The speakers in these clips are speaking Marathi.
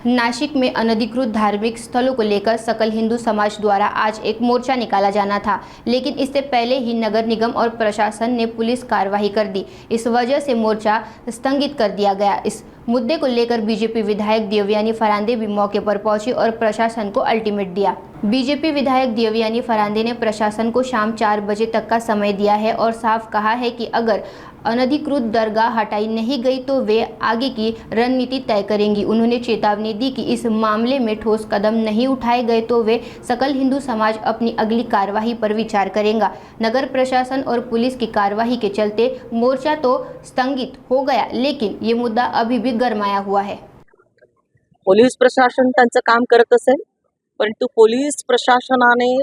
नासिक में अनधिकृत धार्मिक स्थलों को लेकर सकल हिंदू समाज द्वारा आज एक मोर्चा निकाला जाना था, लेकिन इससे पहले ही नगर निगम और प्रशासन ने पुलिस कार्रवाई कर दी। इस वजह से मोर्चा स्थगित कर दिया गया। इस मुद्दे को लेकर बीजेपी विधायक देवयानी फरांदे भी मौके पर पहुंची और प्रशासन को अल्टीमेट दिया। बीजेपी विधायक देवयानी फरांदे ने प्रशासन को शाम 4 बजे तक का समय दिया है और साफ कहा है कि अगर अनधिकृत दरगाह हटाई नहीं गई तो वे आगे की रणनीति तय करेंगी। उन्होंने चेतावनी दी कि इस मामले में ठोस कदम नहीं उठाए गए तो वे सकल हिंदू समाज अपनी अगली कार्यवाही पर विचार करेगा। नगर प्रशासन और पुलिस की कार्यवाही के चलते मोर्चा तो स्थगित हो गया, लेकिन ये मुद्दा अभी भी गरमाया हुआ है। पोलीस प्रशासन त्यांचं काम करत असेल, परंतु पोलीस प्रशासनाने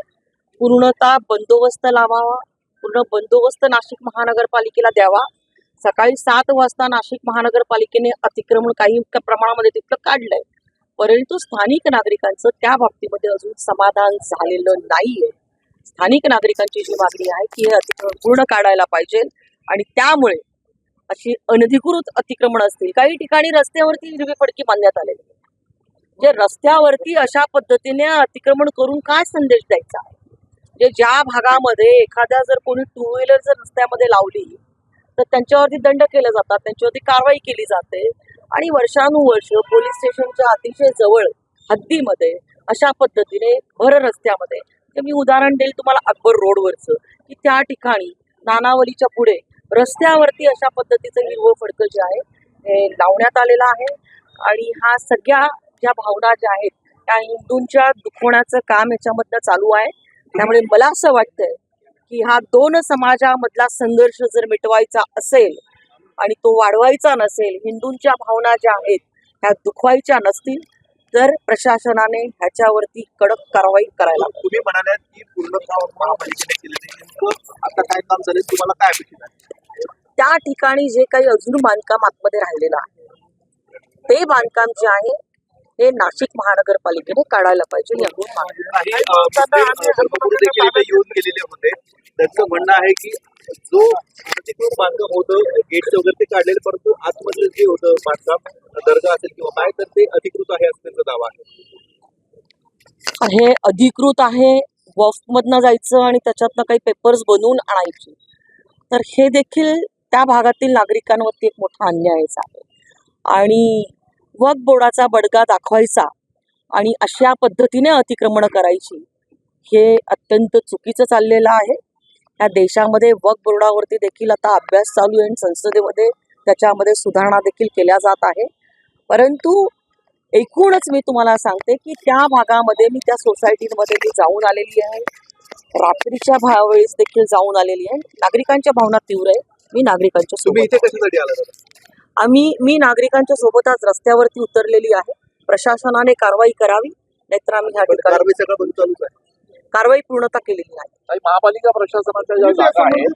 पूर्णतः बंदोबस्त लावावा, पूर्ण बंदोबस्त नाशिक महानगरपालिकेला द्यावा। सकाळी 7 वाजता नाशिक महानगरपालिकेने अतिक्रमण काही प्रमाणामध्ये तिथलं काढलंय, परंतु स्थानिक नागरिकांचं त्या बाबतीमध्ये अजून समाधान झालेलं नाहीये। स्थानिक नागरिकांची जी मागणी आहे की हे अतिक्रमण पूर्ण काढायला पाहिजे आणि त्यामुळे अशी अनधिकृत अतिक्रमण असतील, काही ठिकाणी रस्त्यावरती हिरवी फडकी बांधण्यात आलेली आहे। जे रस्त्यावरती अशा पद्धतीने अतिक्रमण करून काय संदेश द्यायचा आहे? जे ज्या भागामध्ये एखाद्या जर कोणी 2 व्हीलर जर रस्त्यामध्ये लावली तर त्यांच्यावरती दंड केले जातात, त्यांच्यावरती कारवाई केली जाते आणि वर्षानुवर्ष पोलीस स्टेशनच्या अतिशय जवळ हद्दीमध्ये अशा पद्धतीने भर रस्त्यामध्ये, तर मी उदाहरण देईल तुम्हाला अकबर रोडवरचं, की त्या ठिकाणी नानावलीच्या पुढे रस्त्यावरती अशा पद्धतीचं हिरवं फडकं जे आहे हे लावण्यात आलेलं आहे आणि हा सगळ्या ज्या भावना ज्या आहेत त्या हिंदूंच्या दुखवण्याचं काम याच्यामधलं चालू आहे। त्यामुळे मला असं वाटतंय की हा 2 समाजामधला संघर्ष जर मिटवायचा असेल आणि तो वाढवायचा नसेल, हिंदूंच्या भावना ज्या आहेत ह्या दुखवायच्या नसतील, तर प्रशासनाने ह्याच्यावरती कडक कारवाई करायला हवी। तुम्ही म्हणालात की पूर्ण काम महापालिकेने केले नाही, आता काय काम झाले, तुम्हाला काय अपेक्षित आहे? त्या ठिकाणी जे काही अजून बांधकाम आतमध्ये राहिलेलं आहे ते बांधकाम जे आहे हे नाशिक महानगरपालिकेने काढायला पाहिजे। येऊन गेलेले होते, त्यांचं म्हणणं आहे की जो अतिकृत बांधकाम होतं गेटचं वगैरे ते काढलेलं, परंतु आतमधलं जे होतं बांधकाम दर्गा असेल किंवा काय, तर ते अधिकृत आहे असं त्यांचा दावा आहे। हे अधिकृत आहे, वक्फ मधनं जायचं आणि त्याच्यातनं काही पेपर्स बनवून आणायचे, तर हे देखील त्या भागातील नागरिकांवरती एक मोठा अन्यायच आहे आणि वक्फ बोर्डाचा बडगा दाखवायचा आणि अशा पद्धतीने अतिक्रमण करायची, हे अत्यंत चुकीचं चाललेलं आहे। या देशामध्ये वक्फ बोर्डावरती देखील आता अभ्यास चालू आहे आणि संसदेमध्ये त्याच्यामध्ये सुधारणा देखील केल्या जात आहे। परंतु एकूणच मी तुम्हाला सांगते की त्या भागामध्ये मी त्या सोसायटीमध्ये मी जाऊन आलेली आहे, रात्रीच्या वेळेस देखील जाऊन आलेली आहे। नागरिकांच्या भावना तीव्र आहे। मी नागरिकांच्या तुम्ही इथे कशासाठी आला? मी नागरिकांच्या सोबतच रस्त्यावरती उतरलेली आहे। प्रशासनाने कारवाई करावी, नाहीतर आम्ही ह्या ठिकाणी कारवाई सगळं बंद चालूच आहे। कारवाई पूर्णतः केलेली नाही। महापालिका प्रशासनाच्या ज्या जागा आहेत